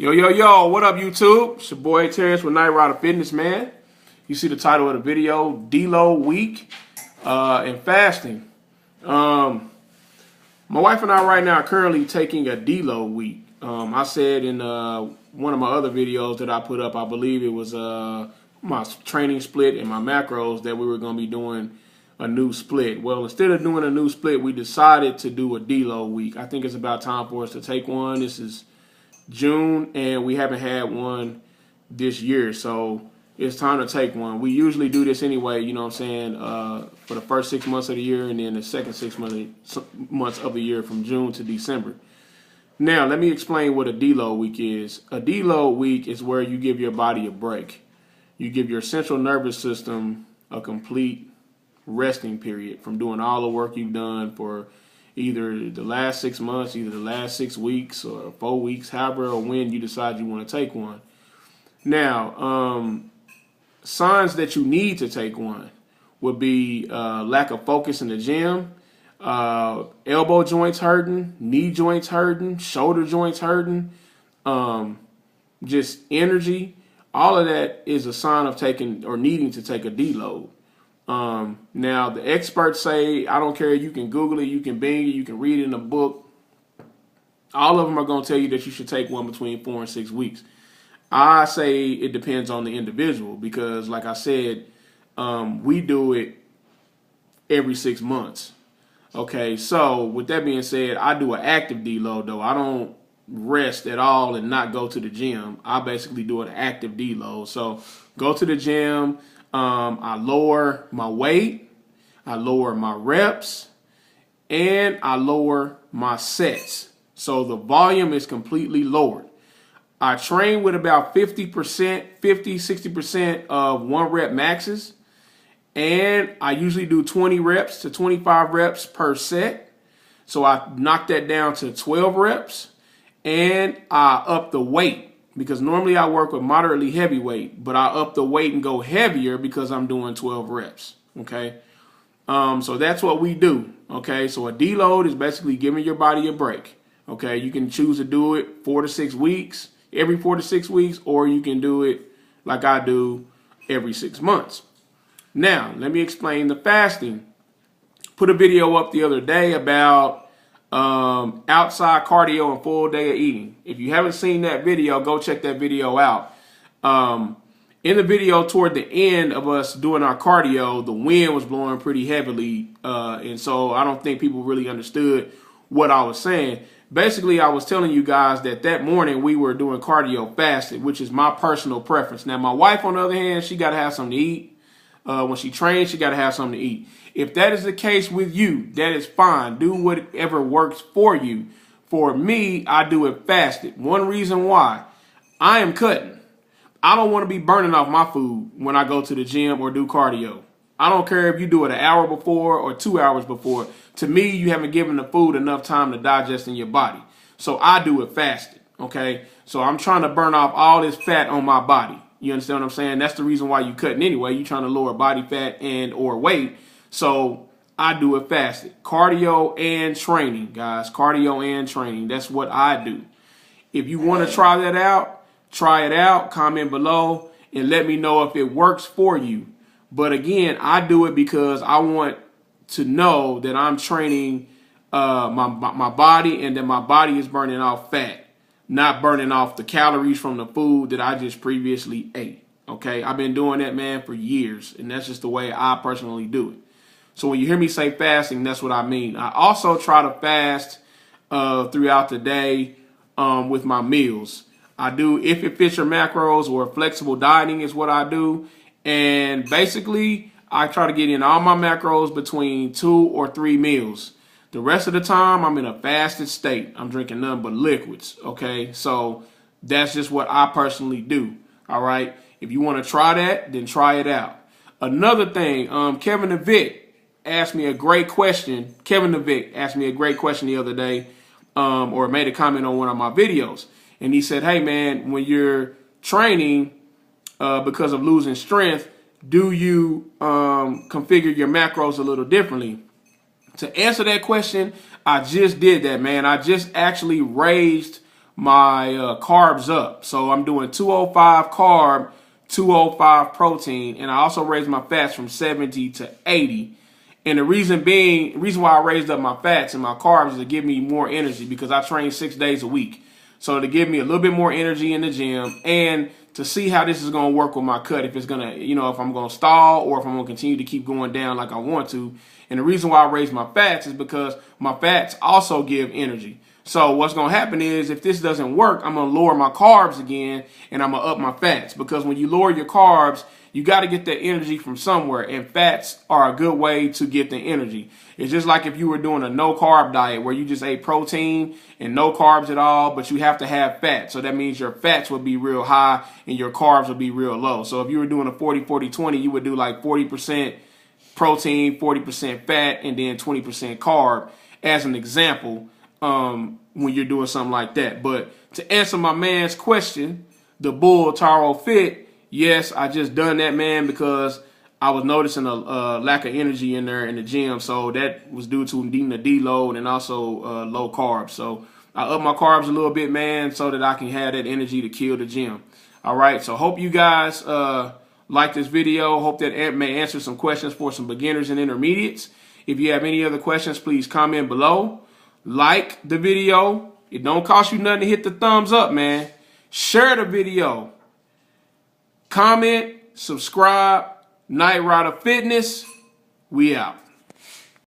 Yo, what up, YouTube? It's your boy Terrence with Night Rider Fitness, man. You see the title of the video, Deload Week and Fasting. My wife and I right now are currently taking a deload week. I said in one of my other videos that I put up, I believe it was my training split and my macros, that we were going to be doing a new split. Well, instead of doing a new split, we decided to do a deload week. I think it's about time for us to take one. This is June, and we haven't had one this year, so it's time to take one. We usually do this anyway, you know what I'm saying, for the first 6 months of the year and then the second 6 months of the year from June to December. Now, let me explain what a deload week is. A deload week is where you give your body a break. You give your central nervous system a complete resting period from doing all the work you've done for either the last 6 months, either the last 6 weeks or 4 weeks, however or when you decide you want to take one. Now, signs that you need to take one would be lack of focus in the gym, elbow joints hurting, knee joints hurting, shoulder joints hurting, just energy. All of that is a sign of taking or needing to take a deload. Now, the experts say, I don't care, you can Google it, you can Bing it, you can read it in a book. All of them are going to tell you that you should take one between 4 and 6 weeks. I say it depends on the individual because, like I said, we do it every 6 months. Okay, so with that being said, I do an active deload, though. I don't rest at all and not go to the gym. I basically do an active deload. So go to the gym. I lower my weight, I lower my reps, and I lower my sets. So the volume is completely lowered. I train with about 60% of 1 rep maxes, and I usually do 20 reps to 25 reps per set. So I knock that down to 12 reps, and I up the weight. Because normally I work with moderately heavy weight, but I up the weight and go heavier because I'm doing 12 reps, okay? So that's what we do, okay? So a deload is basically giving your body a break, okay? You can choose to do it 4 to 6 weeks, every 4 to 6 weeks, or you can do it like I do every 6 months. Now, let me explain the fasting. Put a video up the other day about outside cardio and full day of eating. If you haven't seen that video, go check that video out. In the video toward the end of us doing our cardio, the wind was blowing pretty heavily, and so I don't think people really understood what I was saying. Basically, I was telling you guys that morning we were doing cardio fasted, which is my personal preference. Now, my wife, on the other hand, she got to have something to eat. When she trains, she got to have something to eat. If that is the case with you, that is fine. Do whatever works for you. For me, I do it fasted. One reason why, I am cutting. I don't want to be burning off my food when I go to the gym or do cardio. I don't care if you do it an hour before or 2 hours before. To me, you haven't given the food enough time to digest in your body. So I do it fasted, okay? So I'm trying to burn off all this fat on my body. You understand what I'm saying? That's the reason why you cutting anyway. You're trying to lower body fat and or weight. So I do it fasted. Cardio and training, guys. Cardio and training. That's what I do. If you want to try that out, try it out. Comment below and let me know if it works for you. But again, I do it because I want to know that I'm training my body and that my body is burning off fat, not burning off the calories from the food that I just previously ate. Okay, I've been doing that, man, for years, and that's just the way I personally do it. So when you hear me say fasting, that's what I mean. I also try to fast throughout the day with my meals. I do if it fits your macros, or flexible dieting is what I do. And basically, I try to get in all my macros between 2 or 3 meals. The rest of the time, I'm in a fasted state. I'm drinking nothing but liquids, okay? So that's just what I personally do, all right? If you want to try that, then try it out. Another thing, Kevin the Vic asked me a great question. Kevin the Vic asked me a great question the other day, or made a comment on one of my videos. And he said, hey, man, when you're training because of losing strength, do you configure your macros a little differently? To answer that question, I just did that, man. I just actually raised my carbs up. So I'm doing 205 carb, 205 protein, and I also raised my fats from 70 to 80. And the reason why I raised up my fats and my carbs is to give me more energy, because I train 6 days a week. So to give me a little bit more energy in the gym, and to see how this is going to work with my cut, if it's going to, if I'm going to stall or if I'm going to continue to keep going down like I want to. And the reason why I raise my fats is because my fats also give energy. So what's going to happen is, if this doesn't work, I'm going to lower my carbs again, and I'm going to up my fats. Because when you lower your carbs, you got to get that energy from somewhere, and fats are a good way to get the energy. It's just like if you were doing a no-carb diet where you just ate protein and no carbs at all, but you have to have fat. So that means your fats would be real high and your carbs would be real low. So if you were doing a 40-40-20, you would do like 40% protein, 40% fat, and then 20% carb, as an example, when you're doing something like that. But to answer my man's question, the Bull Taro Fit, yes, I just done that, man, because I was noticing a lack of energy in there in the gym. So that was due to needing a deload and also low carbs. So I up my carbs a little bit, man, so that I can have that energy to kill the gym. All right, so hope you guys like this video. Hope that may answer some questions for some beginners and intermediates. If you have any other questions, please comment below. Like the video. It don't cost you nothing to hit the thumbs up, man. Share the video. Comment, subscribe. Night Rider Fitness. We out.